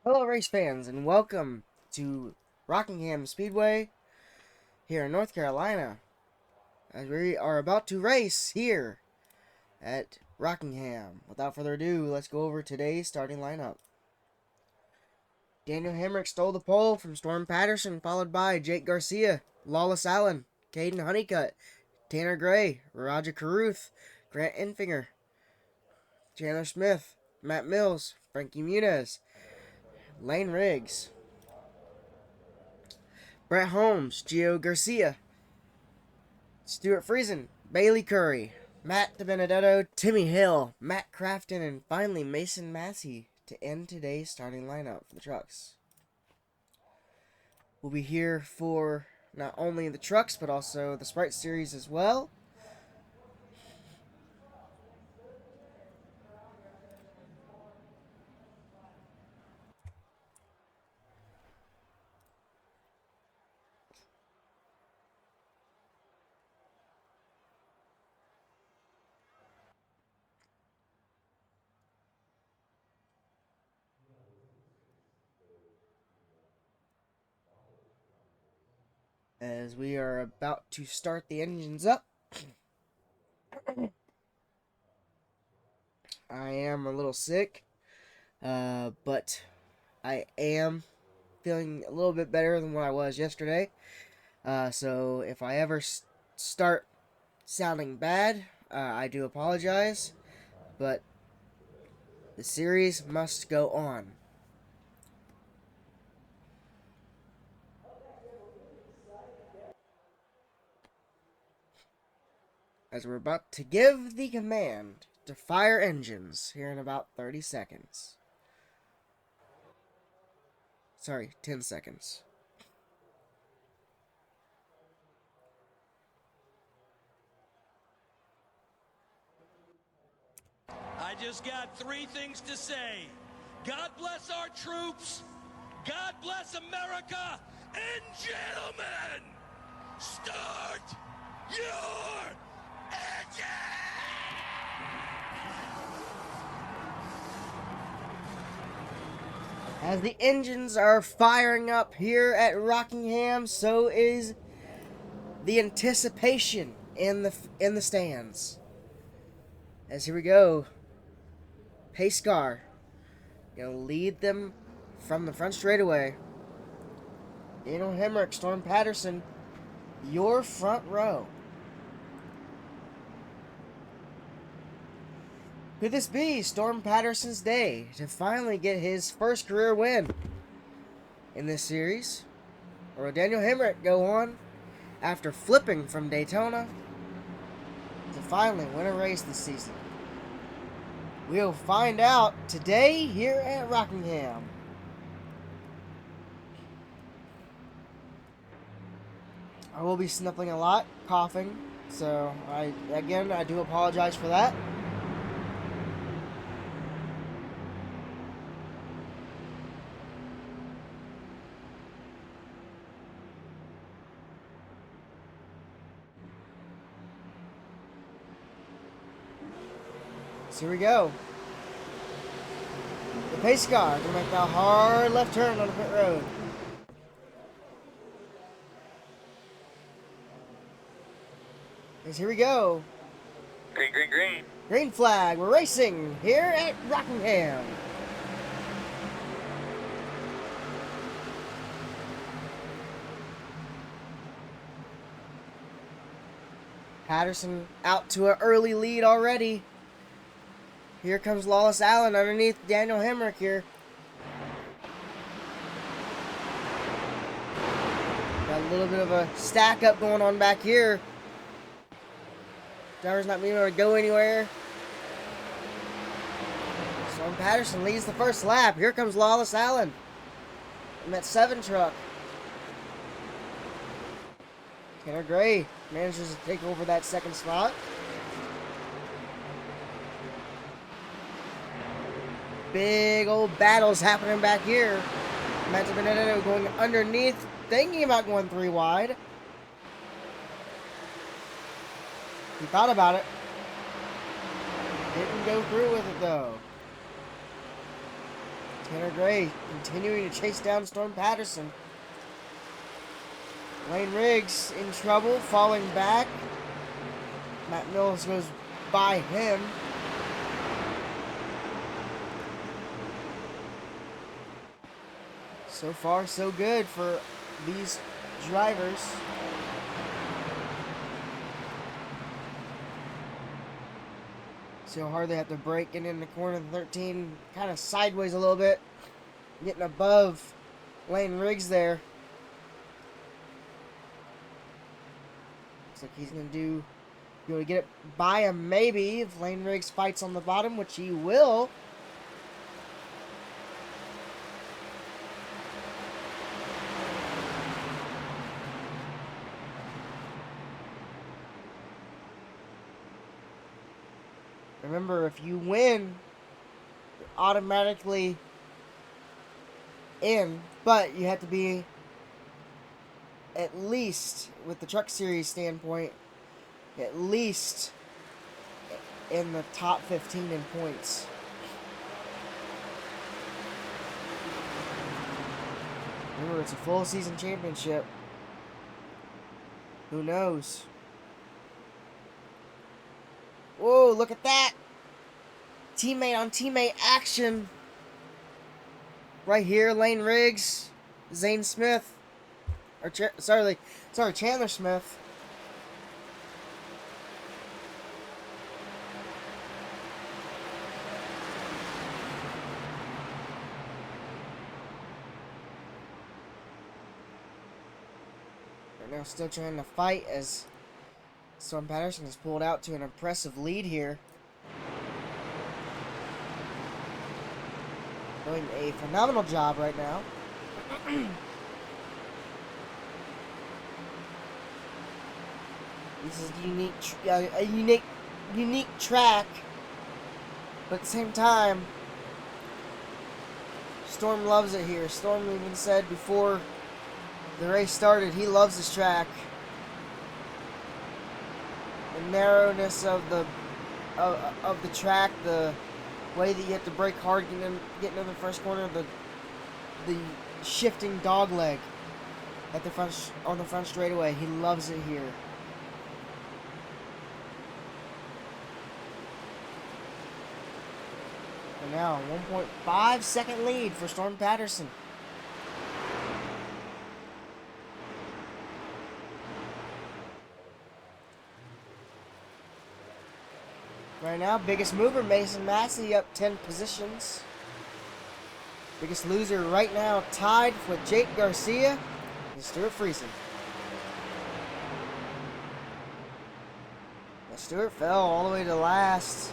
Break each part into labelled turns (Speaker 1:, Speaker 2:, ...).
Speaker 1: Hello, race fans, and welcome to Rockingham Speedway here in North Carolina, as we are about to race here at Rockingham. Without further ado, let's go over today's starting lineup. Daniel Hemrick stole the pole from Storm Patterson, followed by Jake Garcia, Lawless Allen, Caden Honeycutt, Tanner Gray, Roger Carruth, Grant Enfinger, Chandler Smith, Matt Mills, Frankie Muniz, Lane Riggs, Brett Holmes, Gio Garcia, Stuart Friesen, Bailey Curry, Matt DiBenedetto, Timmy Hill, Matt Crafton, and finally Mason Massey to end today's starting lineup for the trucks. We'll be here for not only the trucks, but also the Sprite Series as well. As we are about to start the engines up. I am a little sick, but I am feeling a little bit better than what I was yesterday. So if I ever start sounding bad, I do apologize, but the series must go on. As we're about to give the command to fire engines here in about 30 seconds. Sorry, 10 seconds.
Speaker 2: I just got three things to say. God bless our troops. God bless America. And gentlemen, start your engine!
Speaker 1: As the engines are firing up here at Rockingham, so is the anticipation in the stands. As here we go, pace car gonna lead them from the front straightaway. Daniel Hemrick, Storm Patterson, your front row. Could this be Storm Patterson's day to finally get his first career win in this series? Or will Daniel Hemrick go on, after flipping from Daytona, to finally win a race this season? We'll find out today here at Rockingham. I will be sniffling a lot, coughing, so I do apologize for that. So here we go. The pace car gonna make that hard left turn on the pit road. As here we go.
Speaker 3: Green, green, green.
Speaker 1: Green flag. We're racing here at Rockingham. Patterson out to an early lead already. Here comes Lawless Allen underneath Daniel Hemrick here. Got a little bit of a stack up going on back here. Driver's not being able to go anywhere. Storm Patterson leads the first lap. Here comes Lawless Allen in that 7 truck. Tanner Gray manages to take over that second spot. Big old battles happening back here. Matt DiBenedetto going underneath, thinking about going 3 wide. He thought about it. Didn't go through with it though. Tanner Gray continuing to chase down Storm Patterson. Lane Riggs in trouble, falling back. Matt Mills goes by him. So far, so good for these drivers. See how hard they have to brake getting in the corner. 13 kind of sideways a little bit. Getting above Lane Riggs there. Looks like he's going to be able to get it by him maybe if Lane Riggs fights on the bottom, which he will. Remember, if you win, you're automatically in, but you have to be at least, with the Truck Series standpoint, at least in the top 15 in points. Remember, it's a full season championship. Who knows? Whoa, look at that! Teammate on teammate action. Right here, Lane Riggs, Zane Smith. Or Chandler Smith. They're now still trying to fight as Storm Patterson has pulled out to an impressive lead here. Doing a phenomenal job right now. This is a unique track, but at the same time, Storm loves it here. Storm even said before the race started, he loves this track. The narrowness of the track, the way that you have to brake hard getting in the first corner, the shifting dog leg at the front on the front straightaway. He loves it here. And now 1.5 second lead for Storm Patterson. Right now, biggest mover, Mason Massey, up 10 positions. Biggest loser right now, tied with Jake Garcia and Stuart Friesen. Now, Stuart fell all the way to last,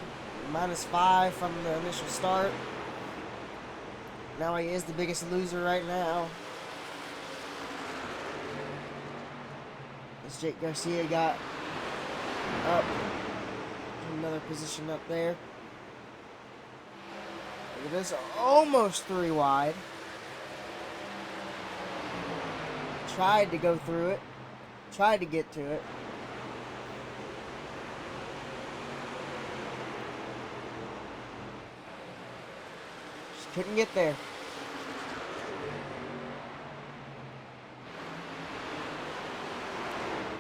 Speaker 1: -5 from the initial start. Now he is the biggest loser right now. As Jake Garcia got up. Another position up there. Look at this, almost 3 wide. Tried to go through it. Tried to get to it. Just couldn't get there.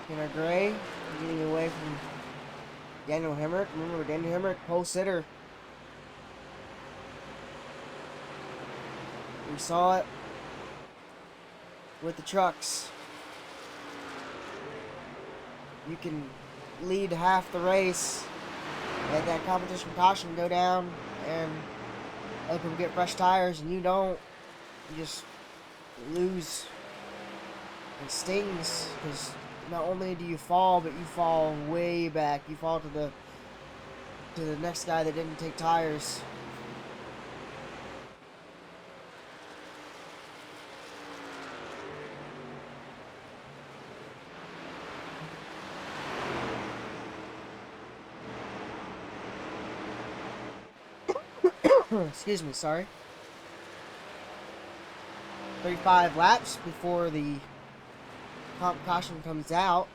Speaker 1: Tanner Gray getting away from Daniel Hemrick. Remember, Daniel Hemrick, pole sitter. We saw it with the trucks. You can lead half the race, let that competition caution go down, and other people get fresh tires, and you don't. You just lose. It stings, because not only do you fall, but you fall way back. You fall to the next guy that didn't take tires. Excuse me, sorry. 35 laps before the caution comes out.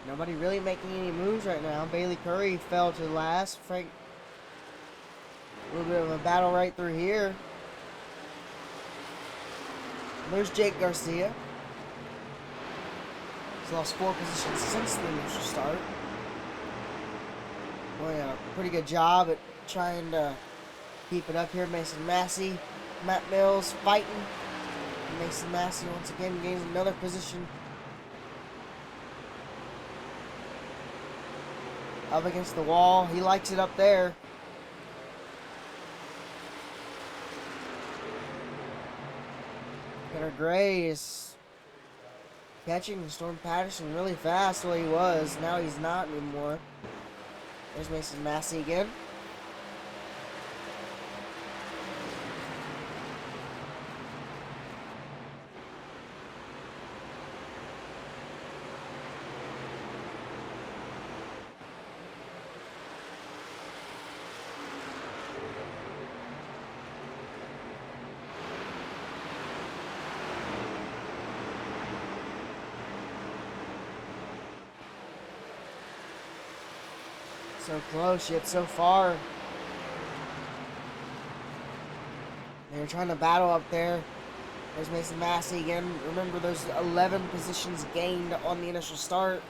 Speaker 1: Nobody really making any moves right now. Bailey Curry fell to last. Frank little bit of a battle right through here. There's Jake Garcia. He's lost 4 positions since the initial start. Doing a pretty good job at trying to keep it up here. Mason Massey, Matt Mills fighting. Mason Massey once again gains another position. Up against the wall. He likes it up there. Tanner Gray is catching Storm Patterson really fast the way he was. Now he's not anymore. There's Mason Massey again. So close, yet so far. They're trying to battle up there. There's Mason Massey again. Remember those 11 positions gained on the initial start.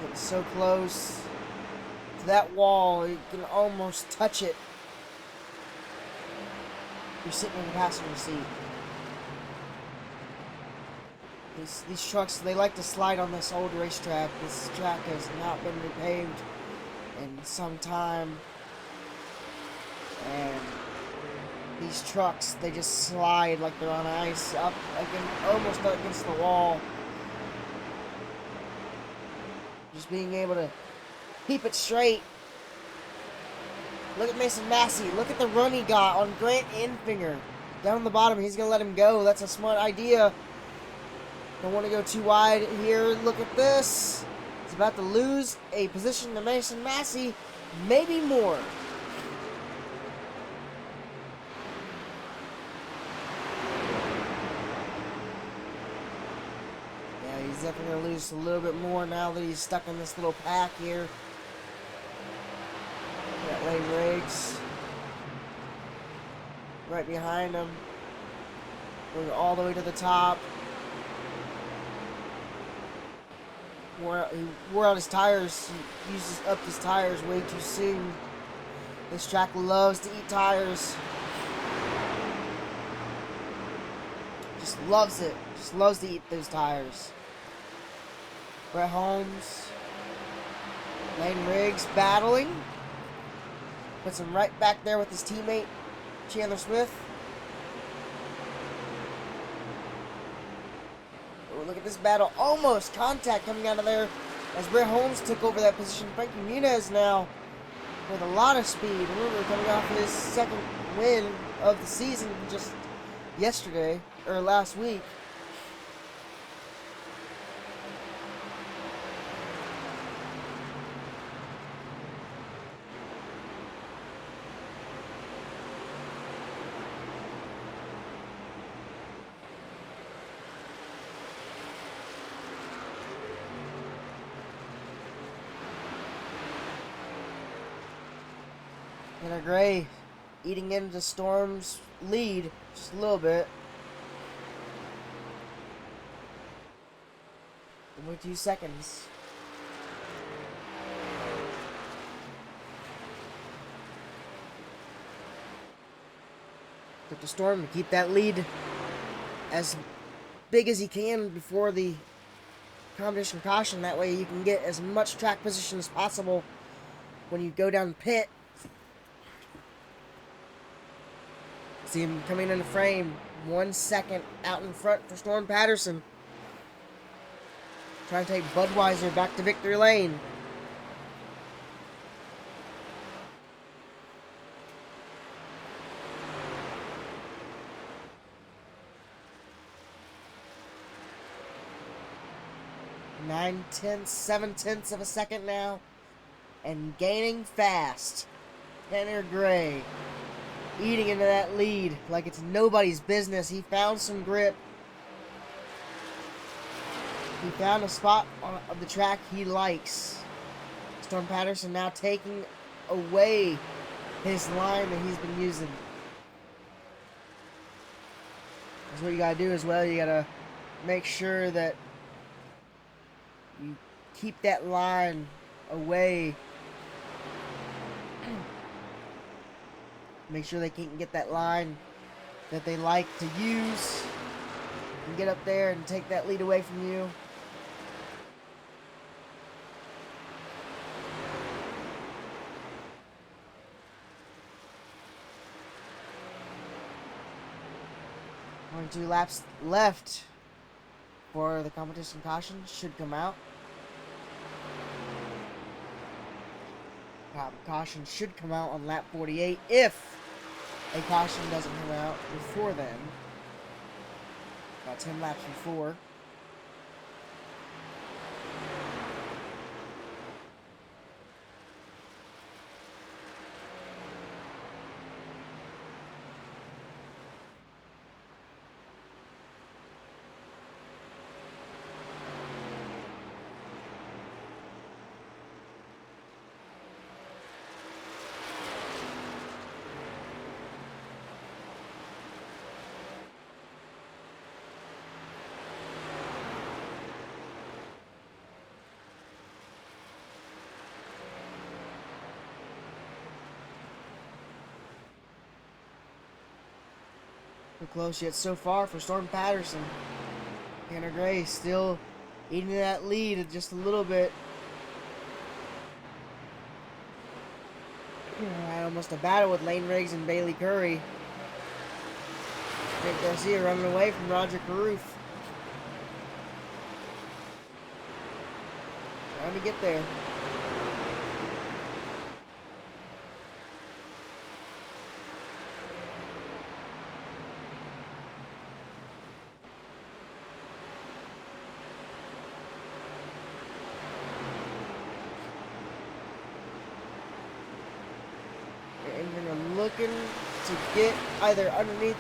Speaker 1: Getting so close to that wall, you can almost touch it. You're sitting in the passenger seat. These trucks, they like to slide on this old racetrack. This track has not been repaved in some time. And these trucks, they just slide like they're on ice, up almost up against the wall. Just being able to keep it straight. Look at Mason Massey. Look at the run he got on Grant Enfinger. Down the bottom, he's going to let him go. That's a smart idea. Don't want to go too wide here. Look at this. He's about to lose a position to Mason Massey. Maybe more. Yeah, he's definitely going to lose a little bit more now that he's stuck in this little pack here. Got Lane Riggs right behind him. Going all the way to the top. He wore out his tires. He uses up his tires way too soon. This track loves to eat tires. Just loves it. Just loves to eat those tires. Brett Holmes. Lane Riggs battling. Puts him right back there with his teammate, Chandler Smith. Oh, look at this battle. Almost contact coming out of there as Brett Holmes took over that position. Frankie Muniz now with a lot of speed. Remember, coming off his second win of the season just yesterday, or last week. Tanner Gray eating into Storm's lead just a little bit. Only 2 seconds. Took the Storm to keep that lead as big as he can before the competition caution. That way you can get as much track position as possible when you go down the pit. See him coming in the frame. 1 second out in front for Storm Patterson. Trying to take Budweiser back to victory lane. Seven tenths of a second now. And gaining fast. Tanner Gray eating into that lead like it's nobody's business. He found some grip. He found a spot of the track he likes. Storm Patterson now taking away his line that he's been using. That's what you gotta do as well. You gotta make sure that you keep that line away. Make sure they can't get that line that they like to use and get up there and take that lead away from you. Only 2 laps left for the competition caution should come out. Caution should come out on lap 48 if a caution doesn't come out before then. About 10 laps before. So close yet so far for Storm Patterson. Tanner Gray still eating that lead just a little bit. Had almost a battle with Lane Riggs and Bailey Curry. Nick Garcia running away from Roger Caruth. Trying to get there. Looking to get either underneath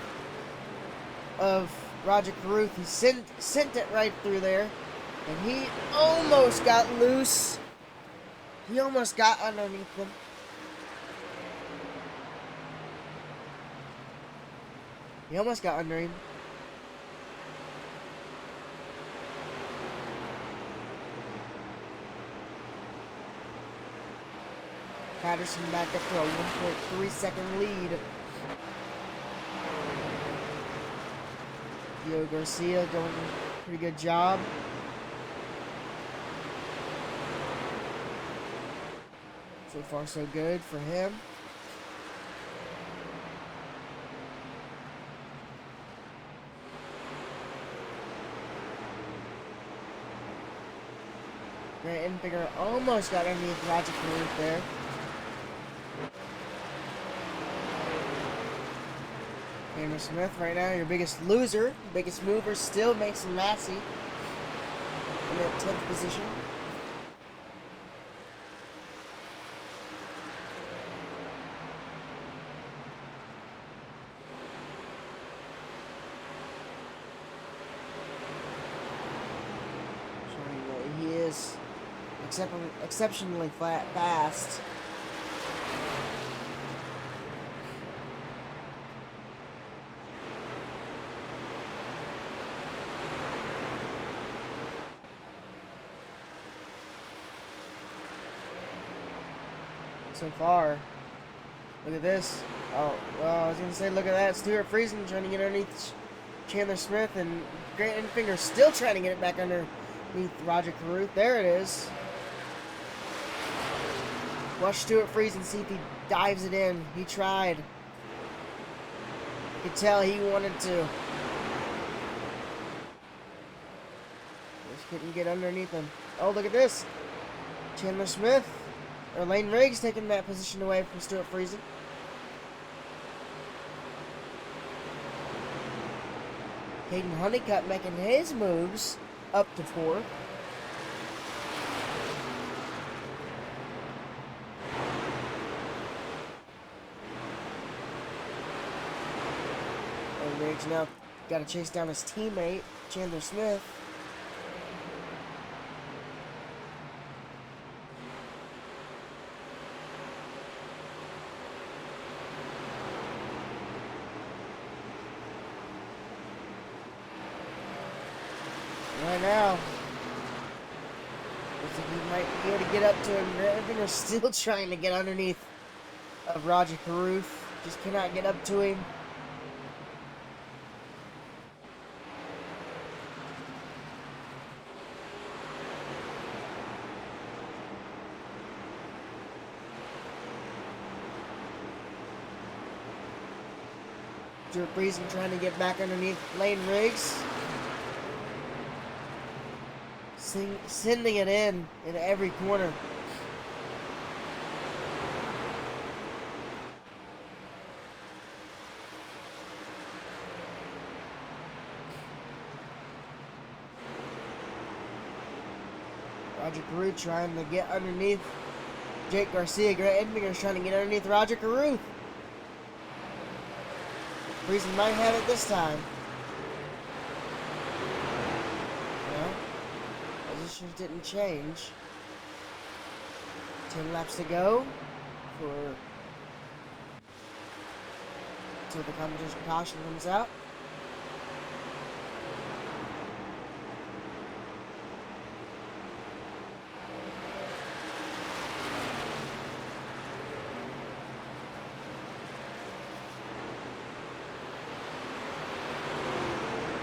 Speaker 1: of Roger Caruth. He sent it right through there, and he almost got loose. He almost got underneath them. He almost got under him. Patterson back up to a 1.3 second lead. Yo Garcia doing a pretty good job. So far so good for him. Grant Enfinger almost got underneath Roger Caruth there. Cameron Smith right now, your biggest loser, biggest mover, still Mason Massey in that 10th position. Showing you that he is exceptionally fast. So far. Look at this. Oh, well, I was going to say, look at that. Stuart Friesen trying to get underneath Chandler Smith, and Grant Enfinger still trying to get it back underneath Roger Caruth. There it is. Watch Stuart Friesen see if he dives it in. He tried. You could tell he wanted to. Just couldn't get underneath him. Oh, look at this. Chandler Smith. Or Lane Riggs taking that position away from Stuart Friesen. Hayden Honeycutt making his moves up to 4th. Lane Riggs now got to chase down his teammate, Chandler Smith. now. Looks like we might be able to get up to him. Everything is still trying to get underneath of Roger Carruth. Just cannot get up to him. Stuart Breezen trying to get back underneath Lane Riggs. Sending it in every corner. Roger Carruth trying to get underneath Jake Garcia. Grant Edminger's trying to get underneath Roger Carruth. Breezen might have it this time. No. Positions didn't change. 10 laps to go until the competition caution comes out.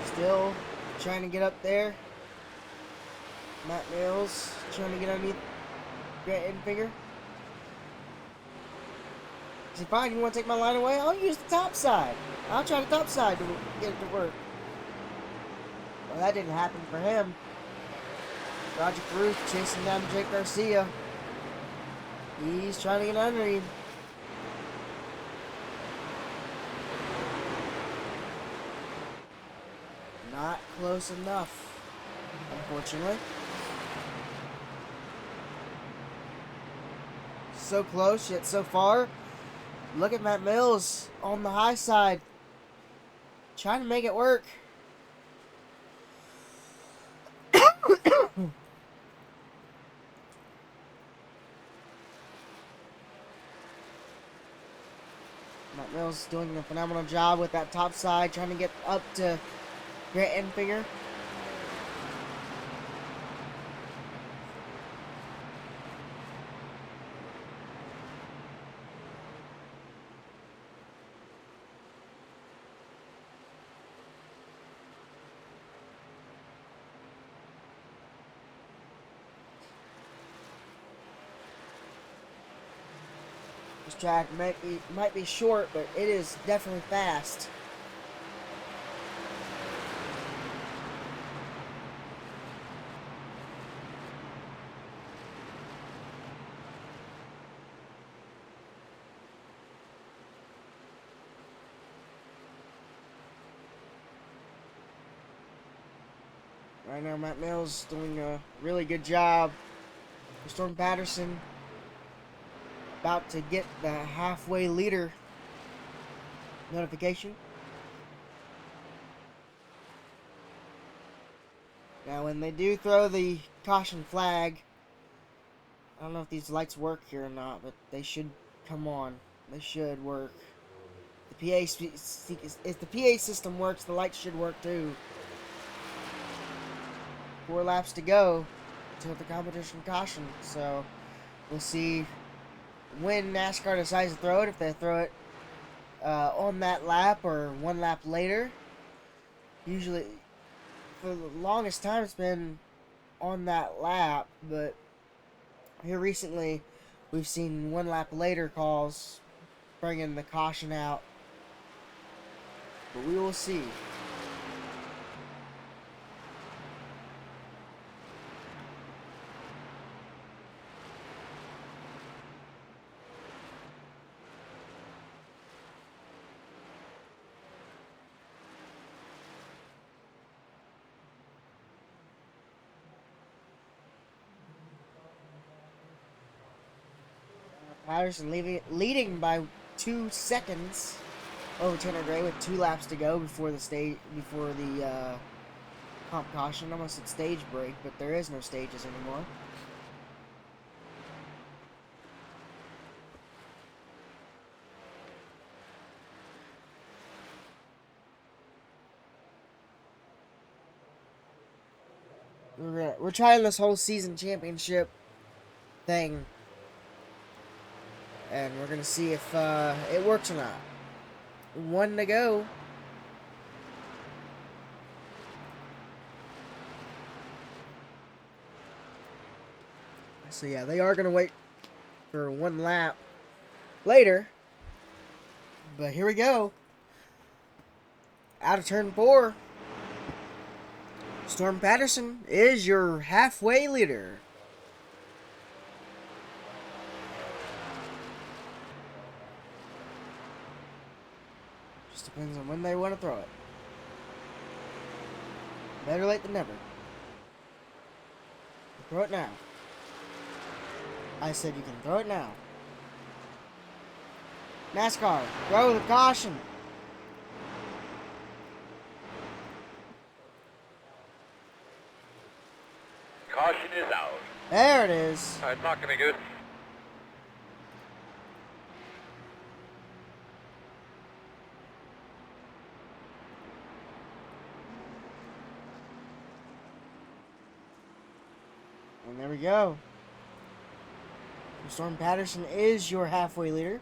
Speaker 1: Still trying to get up there. Matt Mills trying to get underneath Grant Edminger. Is he fine? You want to take my line away? I'll use the top side. I'll try the top side to get it to work. Well, that didn't happen for him. Roger Carruth chasing down Jake Garcia. He's trying to get under him. Not close enough, unfortunately. So close, yet so far. Look at Matt Mills on the high side. Trying to make it work. Matt Mills doing a phenomenal job with that top side, trying to get up to Grant Edminger. This track might be short, but it is definitely fast. Right now, Matt Mills doing a really good job. Storm Patterson about to get the halfway leader notification. Now, when they do throw the caution flag, I don't know if these lights work here or not, but they should come on. They should work. If the PA system works, the lights should work too. 4 laps to go till the competition caution, so we'll see when NASCAR decides to throw it, if they throw it on that lap or 1 lap later. Usually, for the longest time, it's been on that lap, but here recently, we've seen 1 lap later calls bringing the caution out, but we will see. Patterson leading by 2 seconds over Tanner Gray with 2 laps to go before the comp caution. Almost said stage break, but there is no stages anymore. we're trying this whole season championship thing, and we're gonna see if it works or not. One to go. So yeah, they are gonna wait for one lap later. But here we go. Out of turn 4. Storm Patterson is your halfway leader. Just depends on when they want to throw it. Better late than never. Throw it now. I said you can throw it now. NASCAR, throw with caution.
Speaker 3: Caution is out.
Speaker 1: There it is.
Speaker 3: It's not gonna be good.
Speaker 1: And there we go. Storm Patterson is your halfway leader.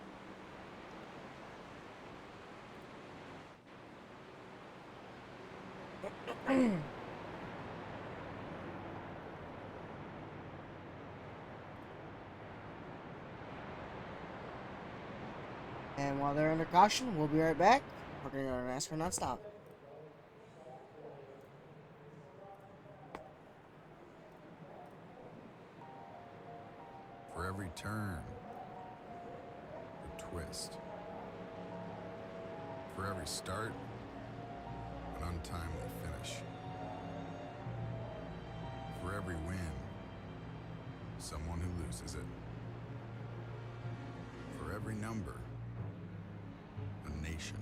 Speaker 1: And while they're under caution, we'll be right back. We're going to go to NASCAR Nonstop.
Speaker 4: For every turn, a twist. For every start, an untimely finish. For every win, someone who loses it. For every number, a nation.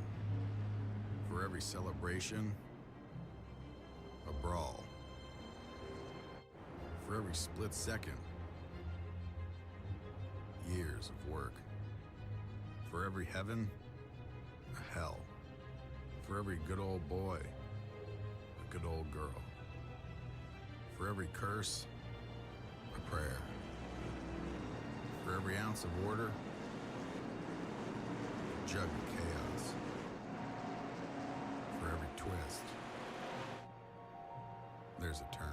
Speaker 4: For every celebration, a brawl. For every split second, years of work. For every heaven, a hell. For every good old boy, a good old girl. For every curse, a prayer. For every ounce of order, a jug of chaos. For every twist, there's a turn.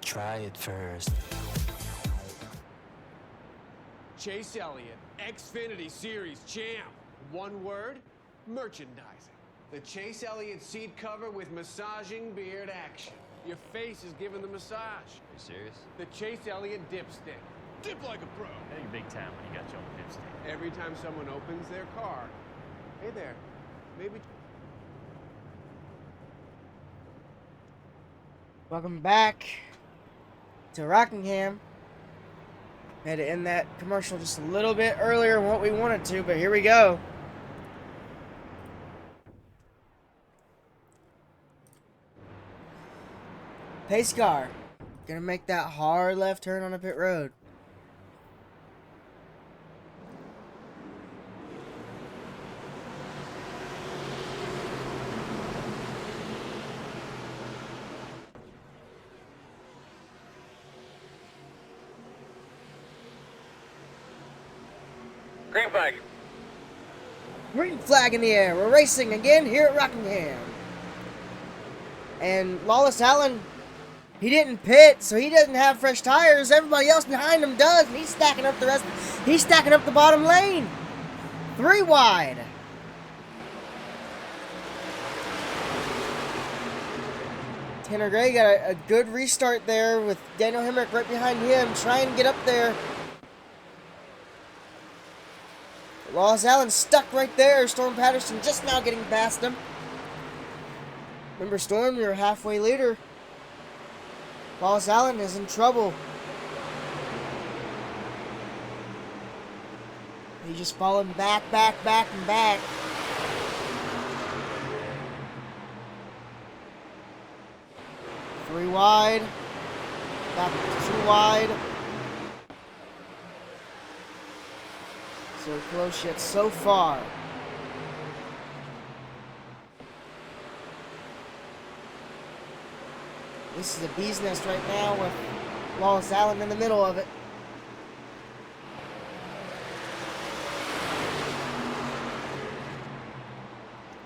Speaker 5: Try it first.
Speaker 6: Chase Elliott, Xfinity Series champ. One word, merchandising. The Chase Elliott seat cover with massaging beard action. Your face is giving the massage.
Speaker 5: Are you serious?
Speaker 6: The Chase Elliott dipstick. Dip like a pro.
Speaker 7: I think big time when you got your own dipstick.
Speaker 6: Every time someone opens their car, hey there, maybe...
Speaker 1: Welcome back to Rockingham. Had to end that commercial just a little bit earlier than what we wanted to, but here we go. Pace car. Gonna make that hard left turn on a pit road.
Speaker 3: Green flag.
Speaker 1: Green flag in the air. We're racing again here at Rockingham. And Lawless Allen, he didn't pit, so he doesn't have fresh tires. Everybody else behind him does, and he's stacking up the rest. He's stacking up the bottom lane. 3 wide. Tanner Gray got a good restart there with Daniel Hemrick right behind him, trying to get up there. Lawless Allen stuck right there. Storm Patterson just now getting past him. Remember, Storm, you're halfway leader. Lawless Allen is in trouble. He just falling back, and back. 3 wide. Back to 2 wide. So close yet so far. This is a bee's nest right now with Wallace Allen in the middle of it.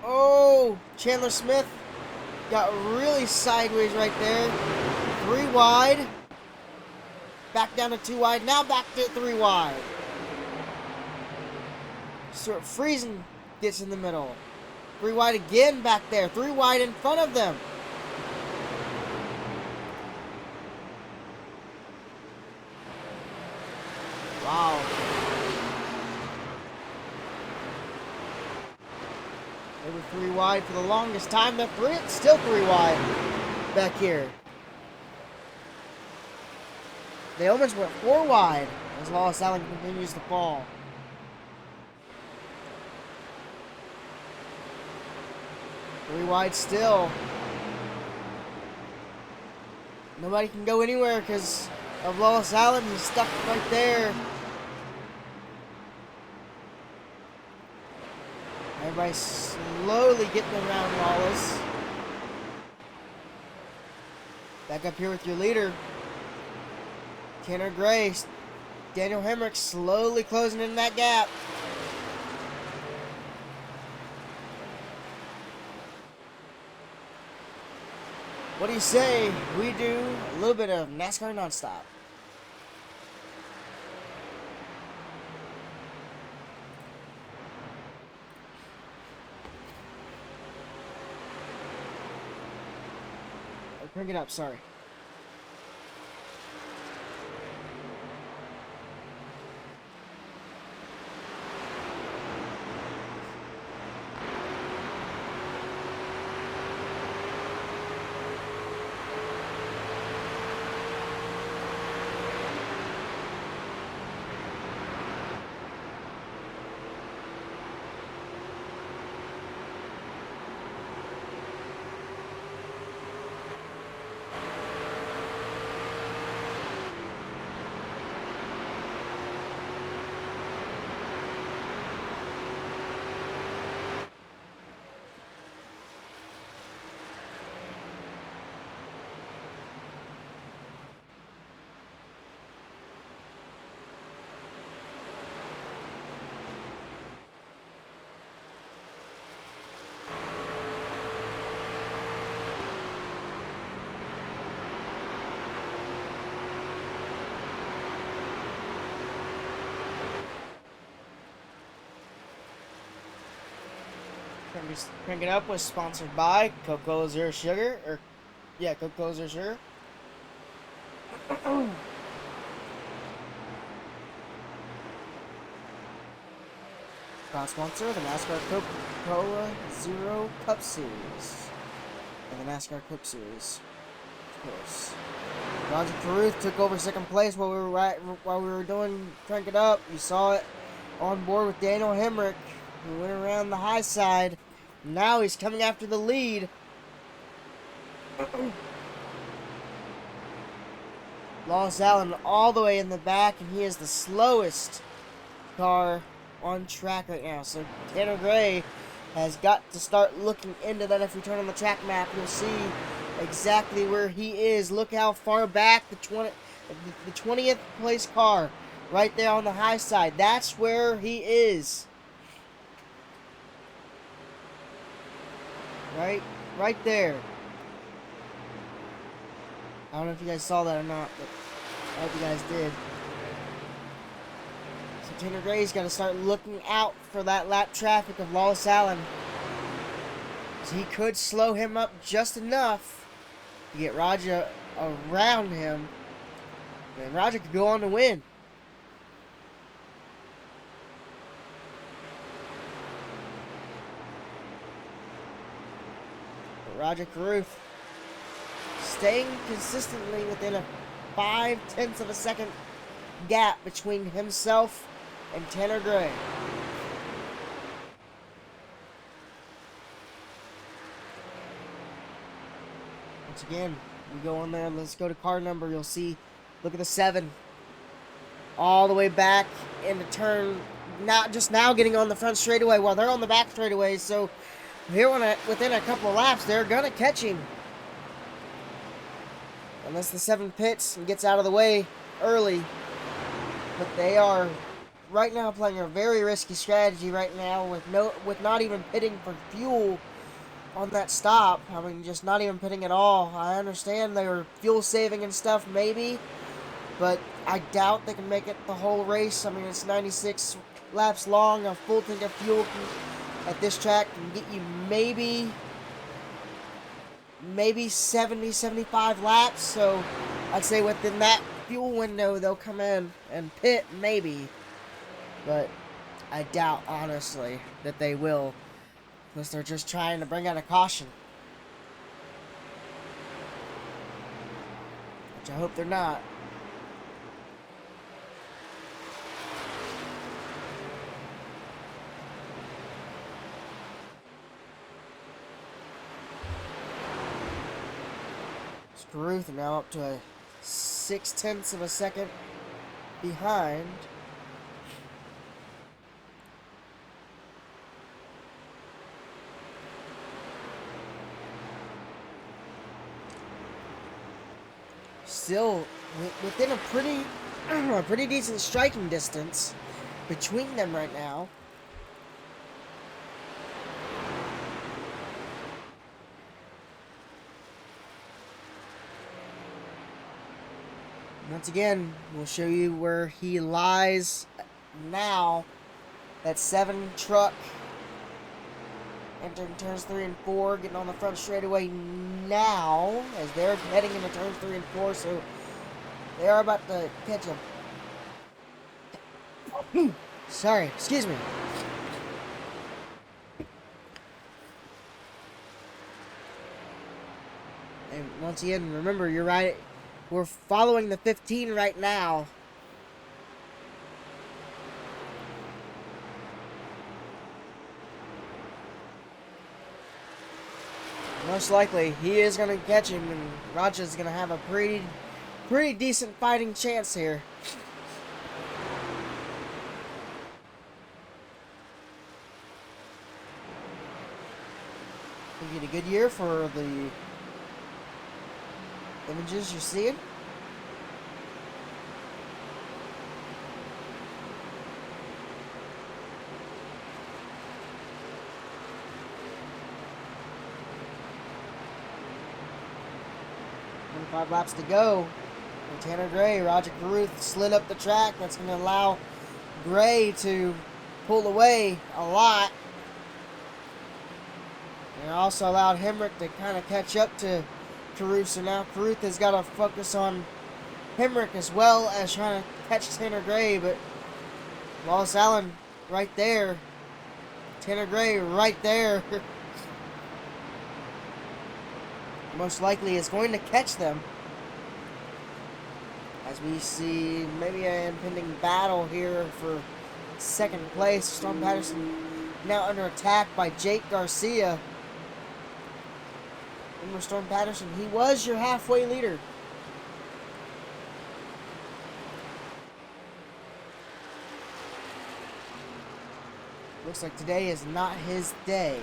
Speaker 1: Oh, Chandler Smith got really sideways right there. 3 wide. Back down to 2 wide. Now back to 3 wide. Stuart Friesen gets in the middle. 3 wide again back there. 3 wide in front of them. Wow. They were 3 wide for the longest time. They're still 3 wide back here. They almost went 4 wide as Wallace Allen continues to fall. Three wide still. Nobody can go anywhere because of Wallace Allen. He's stuck right there. Everybody's slowly getting around Wallace. Back up here with your leader, Tanner Gray. Daniel Hemrick slowly closing in that gap. What do you say we do a little bit of NASCAR nonstop? Bring it up, sorry. Crank It Up was sponsored by Coca-Cola Zero Sugar, Coca-Cola Zero Sugar. Proud sponsor of the NASCAR Coca-Cola Zero Cup Series and the NASCAR Cup Series, of course. Roger Carruth took over second place while we were doing Crank It Up. You saw it on board with Daniel Hemrick, who went around the high side. Now he's coming after the lead. Wallace Allen all the way in the back, and he is the slowest car on track right now. So Tanner Gray has got to start looking into that. If we turn on the track map, you'll see exactly where he is. Look how far back the 20th place car, right there on the high side. That's where he is. Right there. I don't know if you guys saw that or not, but I hope you guys did. So Tanner Gray's got to start looking out for that lap traffic of Wallace Allen. So he could slow him up just enough to get Roger around him. And Roger could go on to win. Roger Carruth staying consistently within a 0.5 of a second gap between himself and Tanner Gray. Once again, We go on there. Let's go to car number. You'll see. Look at the 7. All the way back in the turn. Not just now getting on the front straightaway while they're on the back straightaway. So here, within a couple of laps, they're gonna catch him. Unless the 7 pits and gets out of the way early. But they are right now playing a very risky strategy right now with not even pitting for fuel on that stop. I mean, just not even pitting at all. I understand they were fuel saving and stuff, maybe, but I doubt they can make it the whole race. I mean, it's 96 laps long. A full tank of fuel at this track can get you maybe 70, 75 laps. So I'd say within that fuel window, they'll come in and pit, maybe. But I doubt, honestly, that they will. Unless they're just trying to bring out a caution. Which I hope they're not. Caruth now up to a 0.6 of a second behind. Still within a pretty decent striking distance between them right now. Once again, we'll show you where he lies now. That 7 truck entering turns 3 and 4, getting on the front straightaway now as they're heading into turns 3 and 4. So they are about to catch him. Sorry, excuse me. And once again, remember, you're right. We're following the 15 right now. Most likely, he is going to catch him, and Roger's going to have a pretty decent fighting chance here. We get a good year for the images you're seeing. And 5 laps to go. And Tanner Gray, Roger Caruth slid up the track. That's going to allow Gray to pull away a lot. And it also allowed Hemrick to kind of catch up to Caruth. So now Caruth has got to focus on Hemrick as well as trying to catch Tanner Gray. But Wallace Allen right there. Tanner Gray right there. Most likely is going to catch them. As we see maybe an impending battle here for second place. Storm Patterson now under attack by Jake Garcia. Remember, Storm Patterson, he was your halfway leader. Looks like today is not his day.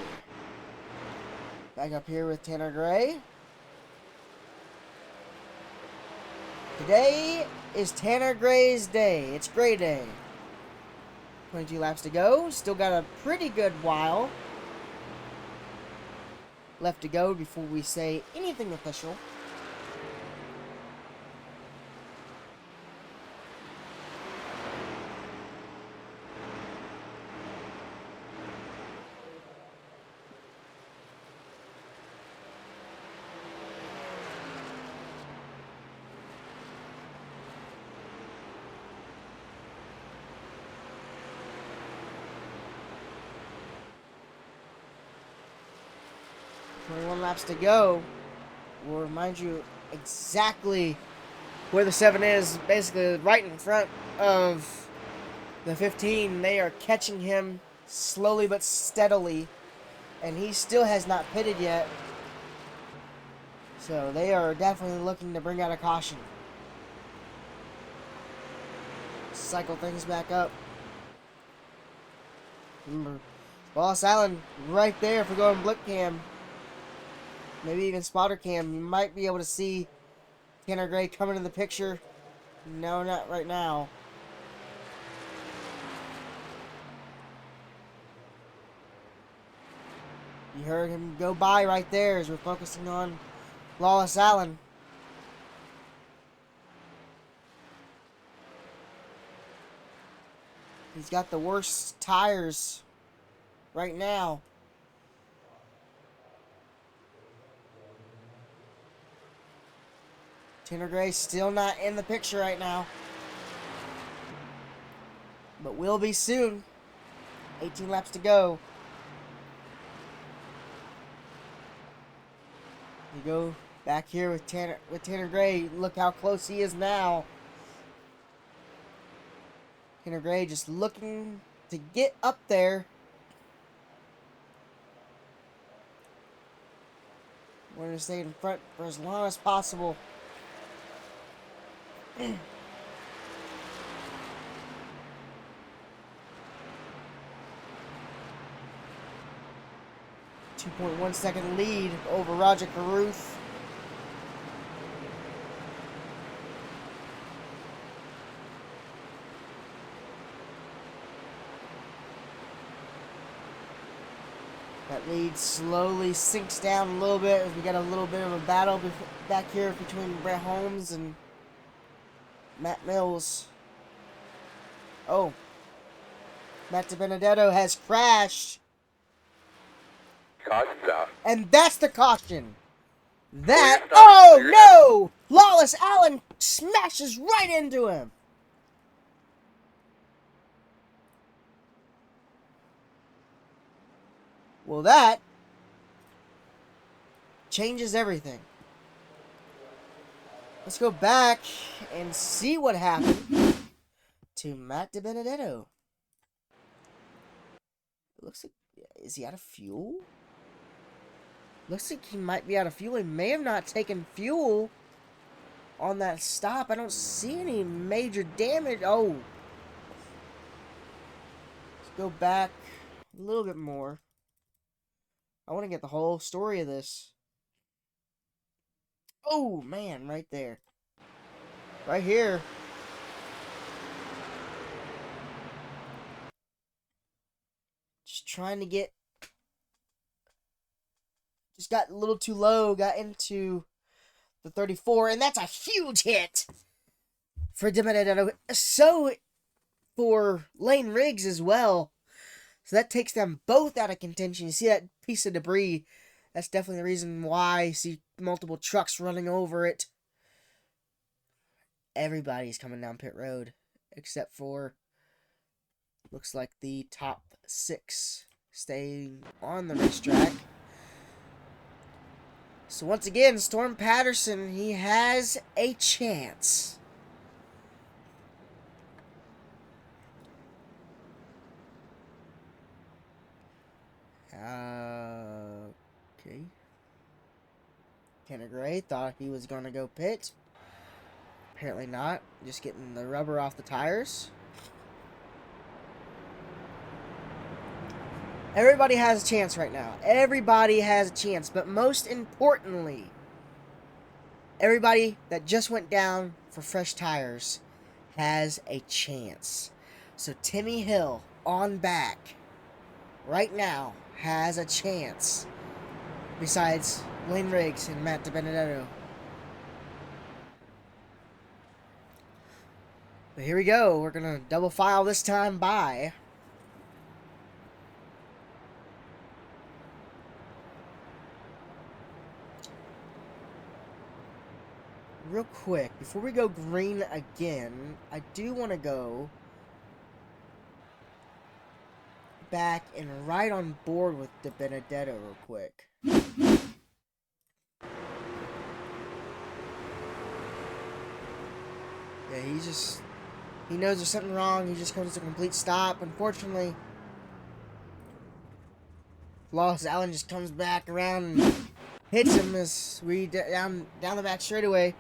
Speaker 1: Back up here with Tanner Gray. Today is Tanner Gray's day. It's Gray Day. 22 laps to go. Still got a pretty good while left to go before we say anything official. Laps to go. We'll remind you exactly where the 7 is, basically right in front of the 15. They are catching him slowly but steadily, and he still has not pitted yet. So they are definitely looking to bring out a caution. Cycle things back up. Remember, Wallace Allen right there if we go in blip cam. Maybe even spotter cam. You might be able to see Tanner Gray coming in the picture. No, not right now. You heard him go by right there as we're focusing on Wallace Allen. He's got the worst tires right now. Tanner Gray still not in the picture right now. But will be soon. 18 laps to go. You go back here with Tanner Gray. Look how close he is now. Tanner Gray just looking to get up there. Wanting to stay in front for as long as possible. 2.1 second lead over Roger Carruth. That lead slowly sinks down a little bit as we got a little bit of a battle back here between Brett Holmes and Matt Mills. Oh. Matt DiBenedetto has crashed.
Speaker 3: Caution's out.
Speaker 1: And that's the caution. That. Oh no! Lawless Allen smashes right into him. Well, that changes everything. Let's go back and see what happened to Matt DiBenedetto. It looks like, is he out of fuel? Looks like he might be out of fuel. He may have not taken fuel on that stop. I don't see any major damage. Oh. Let's go back a little bit more. I want to get the whole story of this. Oh, man, right there. Right here. Just trying to get... Just got a little too low. Got into the 34. And that's a huge hit for DiBenedetto. So for Lane Riggs as well. So that takes them both out of contention. You see that piece of debris. That's definitely the reason why you see multiple trucks running over it. Everybody's coming down pit road. Except for, looks like the top 6 staying on the racetrack. So once again, Storm Patterson, he has a chance. Okay. Tanner Gray thought he was going to go pit. Apparently not. Just getting the rubber off the tires. Everybody has a chance right now. Everybody has a chance. But most importantly, everybody that just went down for fresh tires has a chance. So Timmy Hill on back right now has a chance. Besides Lane Riggs and Matt DiBenedetto. But here we go. We're going to double file this time by. Real quick, before we go green again, I do want to go back and right on board with DiBenedetto real quick. Yeah, he knows there's something wrong. He just comes to a complete stop. Unfortunately, Lawless Allen just comes back around and hits him as we down the back straightaway.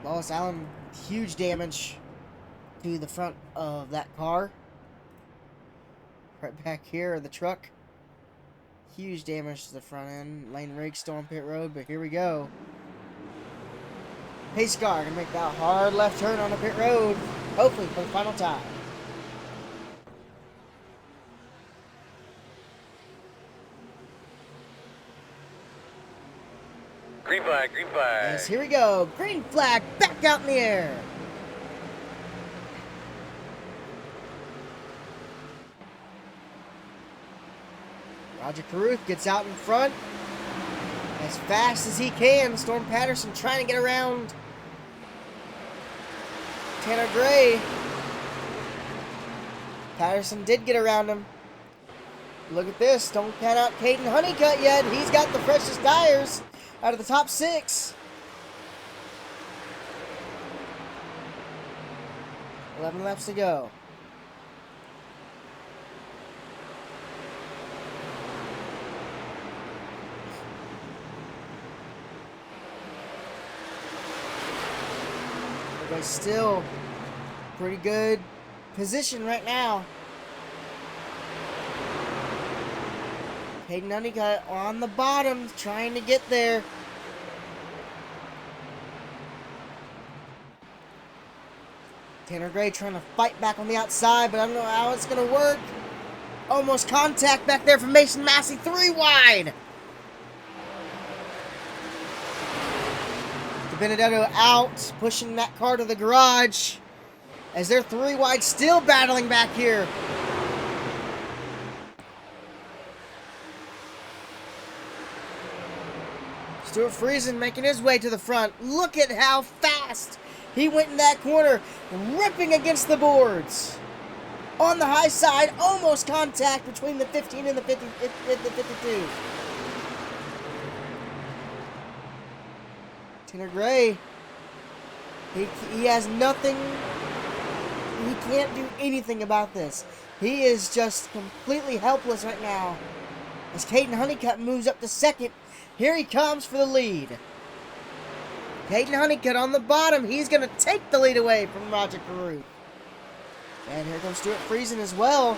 Speaker 1: Wallace Allen, huge damage to the front of that car. Right back here, the truck. Huge damage to the front end. Lane Riggs still on pit road, but here we go. Pace car gonna make that hard left turn on the pit road, hopefully for the final time.
Speaker 3: Green flag, green flag.
Speaker 1: Yes, here we go. Green flag back out in the air. Roger Carruth gets out in front as fast as he can. Storm Patterson trying to get around Tanner Gray. Patterson did get around him. Look at this. Don't count out Caden Honeycutt yet. He's got the freshest tires out of the top 6. 11 laps to go. But still pretty good position right now. Caden Honeycutt on the bottom, trying to get there. Tanner Gray trying to fight back on the outside, but I don't know how it's going to work. Almost contact back there from Mason Massey, 3 wide. Benedetto out, pushing that car to the garage as they're 3 wide, still battling back here. Stuart Friesen making his way to the front. Look at how fast he went in that corner, ripping against the boards. On the high side, almost contact between the 15 and the 52. Tanner Gray, he has nothing, he can't do anything about this. He is just completely helpless right now. As Caden Honeycutt moves up to second, here he comes for the lead. Caden Honeycutt on the bottom, he's going to take the lead away from Roger Carruth. And here comes Stuart Friesen as well.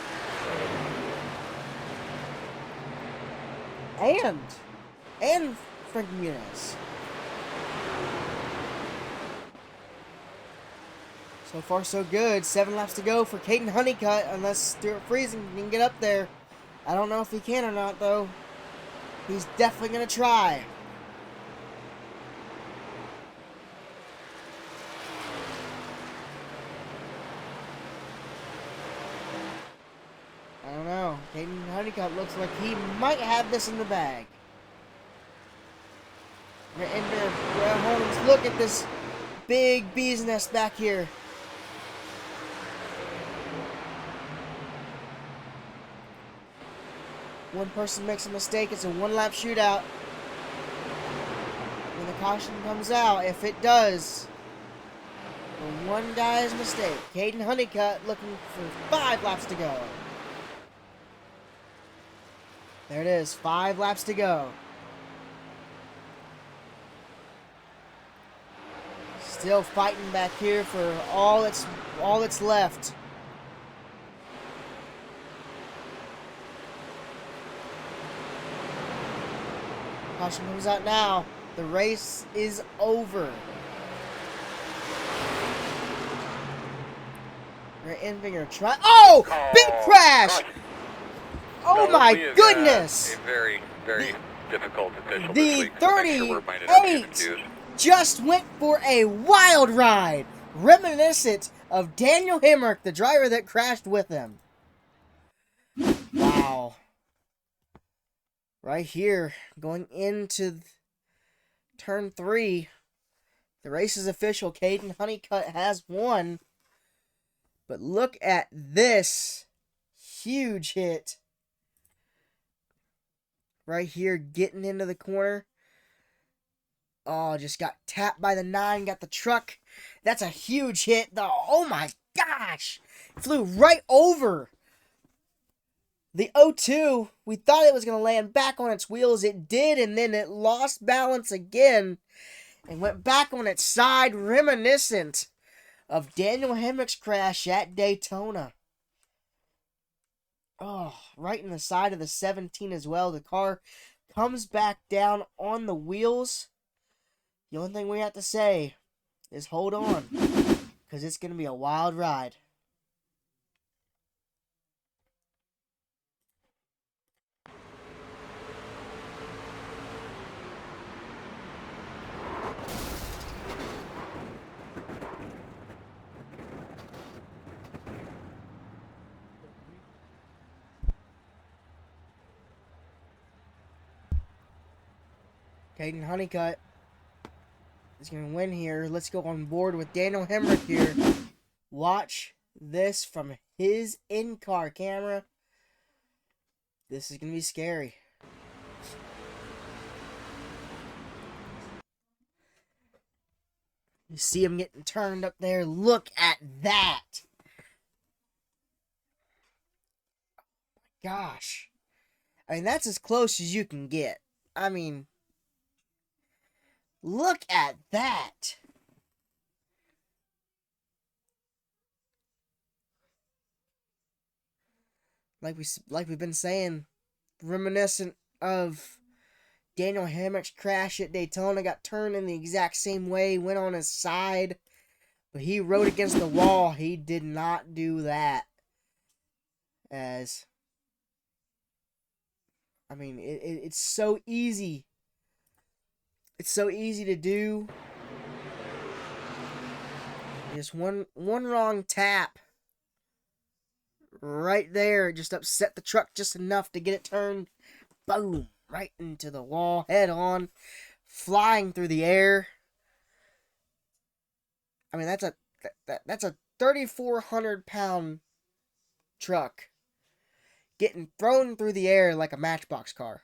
Speaker 1: And Frank Muniz. So far, so good. 7 laps to go for Caden Honeycutt, unless Stuart Friesen can get up there. I don't know if he can or not, though. He's definitely going to try. I don't know. Caden Honeycutt looks like he might have this in the bag. Look at this big bee's nest back here. One person makes a mistake, it's a 1-lap shootout. When the caution comes out, if it does, for one guy's mistake. Caden Honeycutt looking for 5 laps to go. There it is, 5 laps to go. Still fighting back here for all that's left. Caution comes out now. The race is over. Right Enfinger try. Oh! Big crash! Oh my goodness!
Speaker 3: A very, very difficult official
Speaker 1: The
Speaker 3: this week, so make sure we're
Speaker 1: 38
Speaker 3: minded of being confused.
Speaker 1: just went for a wild ride, reminiscent of Daniel Hemrick, the driver that crashed with him. Wow. Right here, going into turn 3, the race is official. Caden Honeycutt has won. But look at this huge hit. Right here, getting into the corner. Oh, just got tapped by the 9, got the truck. That's a huge hit. Oh my gosh! Flew right over The O2, we thought it was going to land back on its wheels. It did, and then it lost balance again and went back on its side, reminiscent of Daniel Hemrick's crash at Daytona. Oh, right in the side of the 17 as well. The car comes back down on the wheels. The only thing we have to say is hold on, because it's going to be a wild ride. Caden Honeycutt is going to win here. Let's go on board with Daniel Hemrick here. Watch this from his in-car camera. This is going to be scary. You see him getting turned up there. Look at that. Gosh. I mean, that's as close as you can get. I mean, look at that. Like we've been saying, reminiscent of Daniel Hemrick's crash at Daytona. Got turned in the exact same way, went on his side, but he rode against the wall. He did not do that. I mean, it's so easy. It's so easy to do. Just one wrong tap right there just upset the truck just enough to get it turned, boom, right into the wall, head on, flying through the air. I mean, that's a 3,400-pound truck getting thrown through the air like a Matchbox car.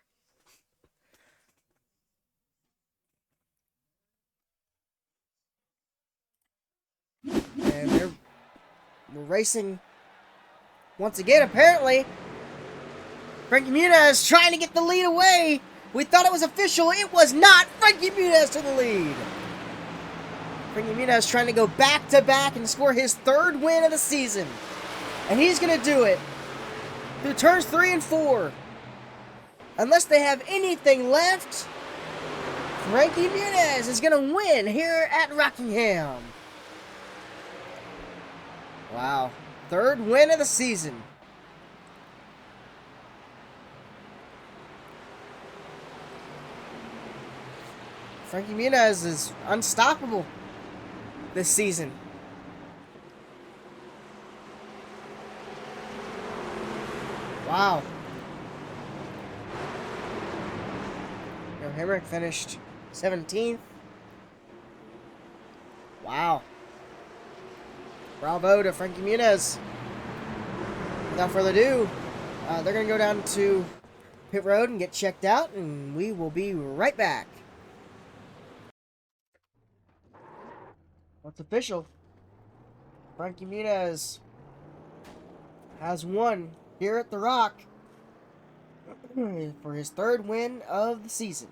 Speaker 1: And we're racing once again, apparently. Frankie Muniz trying to get the lead away. We thought it was official. It was not. Frankie Muniz to the lead. Frankie Muniz trying to go back-to-back and score his third win of the season. And he's going to do it through turns 3 and 4. Unless they have anything left, Frankie Muniz is going to win here at Rockingham. Wow. Third win of the season. Frankie Muniz is unstoppable this season. Wow. Hemrick finished 17th. Wow. Bravo to Frankie Muniz. Without further ado, they're going to go down to pit road and get checked out, and we will be right back. What's official? Frankie Muniz has won here at the Rock for his third win of the season.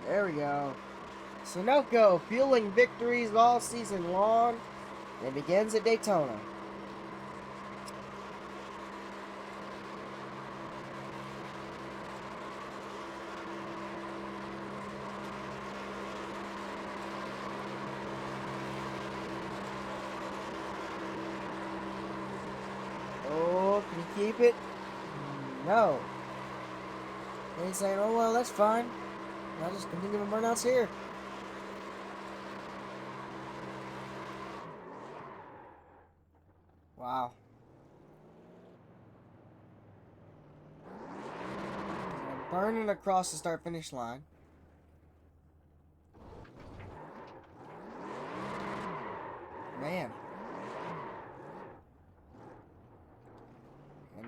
Speaker 1: There we go. Sunoco fueling victories all season long. And it begins at Daytona. Oh, can you keep it? No. And he's saying, oh, well, that's fine. I'll just continue my burnouts here. Wow. Burning across the start-finish line. Man.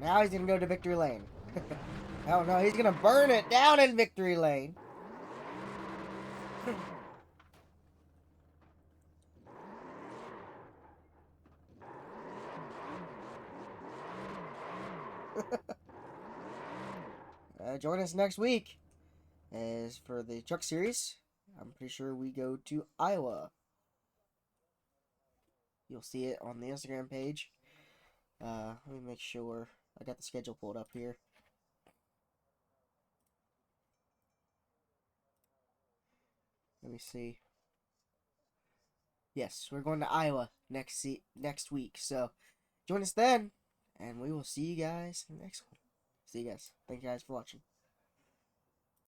Speaker 1: Now he's gonna go to Victory Lane. Oh no, he's gonna burn it down in Victory Lane. Join us next week as for the truck series. I'm pretty sure we go to Iowa. You'll see it on the Instagram page. Let me make sure I got the schedule pulled up here. Let me see. Yes, we're going to Iowa next week. So join us then, and we will see you guys in the next one. See you guys. Thank you guys for watching.